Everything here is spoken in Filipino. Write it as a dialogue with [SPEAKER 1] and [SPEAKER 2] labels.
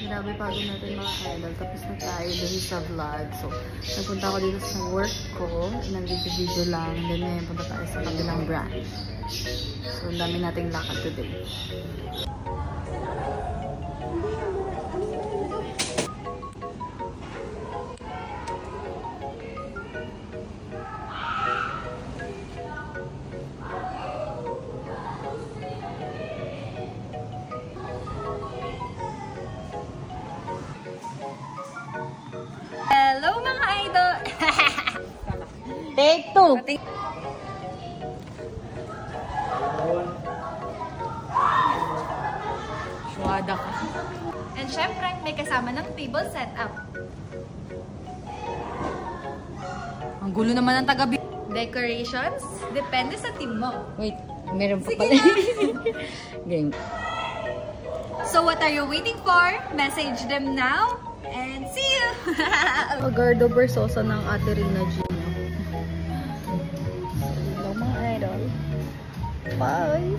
[SPEAKER 1] Grabe pagod natin mga idol. Tapos na tayo dun sa vlog. So, nagpunta ako dito sa work ko. Nag-video lang. And then ngayon punta tayo sa kabilang branch. So, ang dami nating lakad today.
[SPEAKER 2] Hello mga idol!
[SPEAKER 1] Take two! Suwada ka.
[SPEAKER 2] And syempre, may kasama ng table setup.
[SPEAKER 1] Ang gulo naman ng taga-bi...
[SPEAKER 2] Decorations, depende sa team mo.
[SPEAKER 1] Wait, meron pa
[SPEAKER 2] Sige
[SPEAKER 1] pala.
[SPEAKER 2] na.
[SPEAKER 1] Game.
[SPEAKER 2] So what are you waiting for? Message them now and see you!
[SPEAKER 1] Agardo Versosa ng Ate Rina Gino. Hello mga idol. Bye!